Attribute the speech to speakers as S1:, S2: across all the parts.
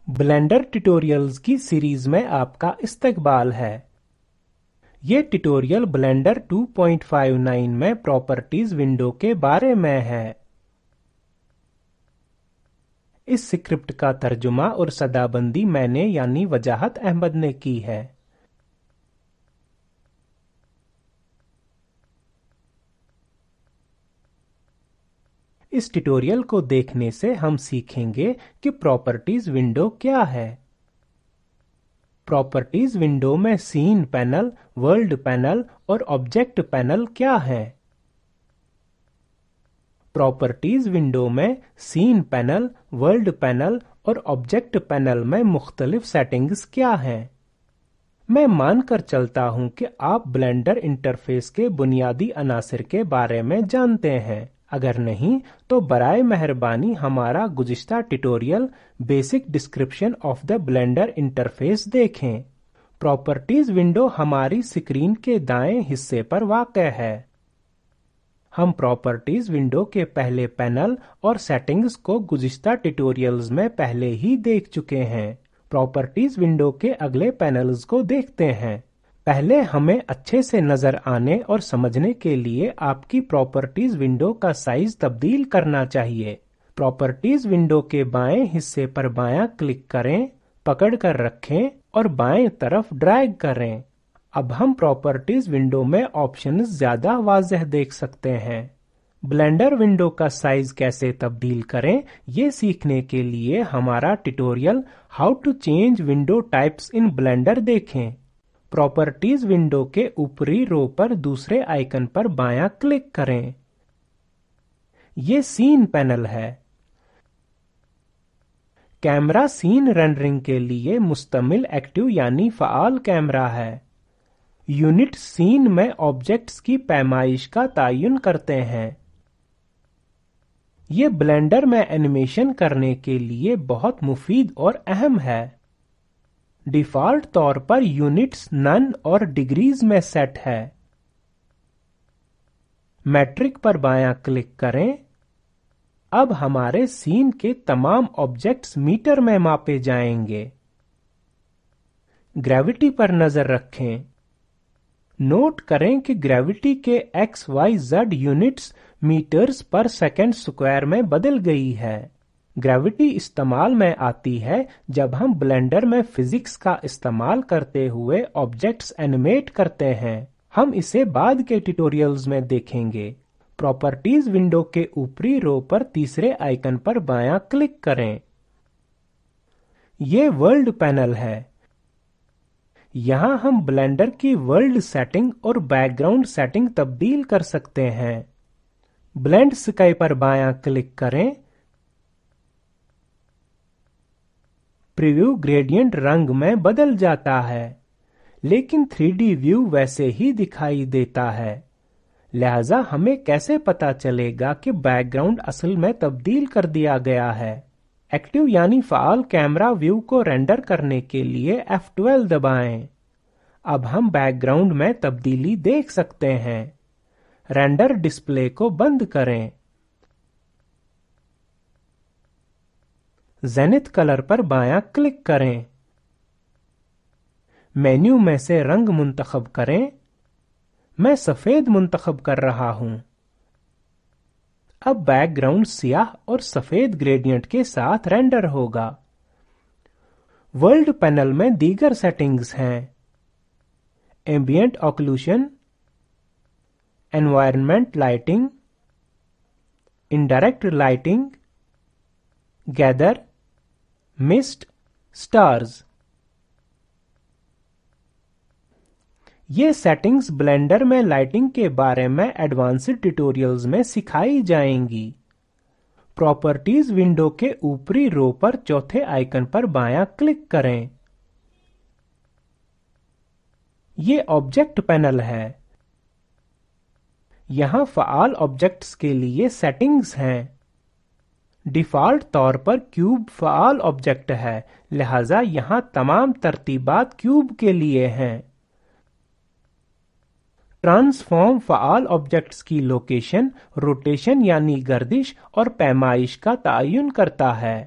S1: Blender ٹیٹوریلز کی series میں آپ کا استقبال ہے۔ یہ ٹیٹوریل بلینڈر 2.59 میں پراپرٹیز ونڈو کے بارے میں ہے۔ اس سکرپٹ کا ترجمہ اور صدا بندی میں نے یعنی وجاہت احمد نے کی ہے۔ اس ٹیٹوریل کو دیکھنے سے ہم سیکھیں گے کہ پراپرٹیز ونڈو کیا ہے۔ پراپرٹیز ونڈو میں سین پینل، ورلڈ پینل اور آبجیکٹ پینل کیا ہے؟ پراپرٹیز ونڈو میں سین پینل، ورلڈ پینل اور آبجیکٹ پینل میں مختلف سیٹنگز کیا ہیں؟ میں مان کر چلتا ہوں کہ آپ بلینڈر انٹرفیس کے بنیادی عناصر کے بارے میں جانتے ہیں۔ اگر نہیں تو برائے مہربانی ہمارا گزشتہ tutorial basic description of the blender interface دیکھیں۔ پراپرٹیز ونڈو ہماری سکرین کے دائیں حصے پر واقع ہے۔ ہم پراپرٹیز ونڈو کے پہلے پینل اور سیٹنگز کو گزشتہ ٹیٹوریلز میں پہلے ہی دیکھ چکے ہیں۔ پراپرٹیز ونڈو کے اگلے پینلز کو دیکھتے ہیں۔ پہلے ہمیں اچھے سے نظر آنے اور سمجھنے کے لیے آپ کی پراپرٹیز ونڈو کا سائز تبدیل کرنا چاہیے۔ پراپرٹیز ونڈو کے بائیں حصے پر بایاں کلک کریں، پکڑ کر رکھیں اور بائیں طرف ڈریگ کریں۔ اب ہم پراپرٹیز ونڈو میں آپشنز زیادہ واضح دیکھ سکتے ہیں۔ بلینڈر ونڈو کا سائز کیسے تبدیل کریں یہ سیکھنے کے لیے ہمارا tutorial how to change window types in Blender دیکھیں۔ پراپرٹیز ونڈو کے اوپری رو پر دوسرے آئیکن پر بایاں کلک کریں۔ یہ سین پینل ہے۔ کیمرہ سین رینڈرنگ کے لیے مشتمل ایکٹیو یعنی فعال کیمرہ ہے۔ یونٹ سین میں آبجیکٹس کی پیمائش کا تعین کرتے ہیں۔ یہ بلینڈر میں اینیمیشن کرنے کے لیے بہت مفید اور اہم ہے۔ ڈیفالٹ طور پر یونٹس نن اور ڈگریز میں سیٹ ہے۔ میٹرک پر بایاں کلک کریں۔ اب ہمارے سین کے تمام آبجیکٹس میٹر میں ماپے جائیں گے۔ گریوٹی پر نظر رکھیں۔ نوٹ کریں کہ گریوٹی کے X Y Z units metres per second square میں بدل گئی ہے۔ گریوٹی استعمال میں آتی ہے جب ہم بلینڈر میں فزکس کا استعمال کرتے ہوئے آبجیکٹس اینیمیٹ کرتے ہیں۔ ہم اسے بعد کے ٹیٹوریلز میں دیکھیں گے۔ پراپرٹیز ونڈو کے اوپری رو پر تیسرے آئیکن پر بایاں کلک کریں۔ یہ ورلڈ پینل ہے۔ یہاں ہم بلینڈر کی ورلڈ سیٹنگ اور بیک گراؤنڈ سیٹنگ تبدیل کر سکتے ہیں۔ بلینڈ اسکائی پر بایاں کلک کریں۔ پریویو گریڈینٹ رنگ میں بدل جاتا ہے، لیکن 3D ویو ویسے ہی دکھائی دیتا ہے۔ لہذا ہمیں کیسے پتا چلے گا کہ بیک گراؤنڈ اصل میں تبدیل کر دیا گیا ہے؟ ایکٹیو یعنی فعال کیمرہ ویو کو رینڈر کرنے کے لیے F12 دبائیں۔ اب ہم بیک گراؤنڈ میں تبدیلی دیکھ سکتے ہیں۔ رینڈر ڈسپلے کو بند کریں۔ زینتھ کلر پر بایاں کلک کریں۔ مینیو میں سے رنگ منتخب کریں۔ میں سفید منتخب کر رہا ہوں۔ اب بیک گراؤنڈ سیاہ اور سفید گریڈینٹ کے ساتھ رینڈر ہوگا۔ ورلڈ پینل میں دیگر سیٹنگز ہیں۔ Ambient occlusion, environment lighting, indirect lighting, gather, mist, stars. یہ سیٹنگز بلینڈر میں لائٹنگ کے بارے میں ایڈوانسڈ ٹیٹوریلز میں سکھائی جائیں گی۔ پراپرٹیز ونڈو کے اوپری رو پر چوتھے آئیکن پر بایاں کلک کریں۔ یہ آبجیکٹ پینل ہے۔ یہاں فعال آبجیکٹس کے لیے سیٹنگز ہیں۔ ڈیفالٹ طور پر کیوب فعال آبجیکٹ ہے، لہذا یہاں تمام ترتیبات کیوب کے لیے ہیں۔ ٹرانسفارم فعال آبجیکٹس کی لوکیشن، روٹیشن یعنی گردش اور پیمائش کا تعین کرتا ہے۔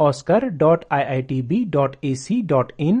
S1: oscar.iitb.ac.in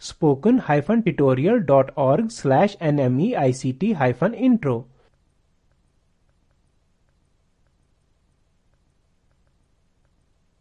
S1: spoken-tutorial.org/nmeict-intro।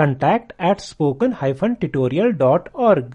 S1: contact@spoken-tutorial.org।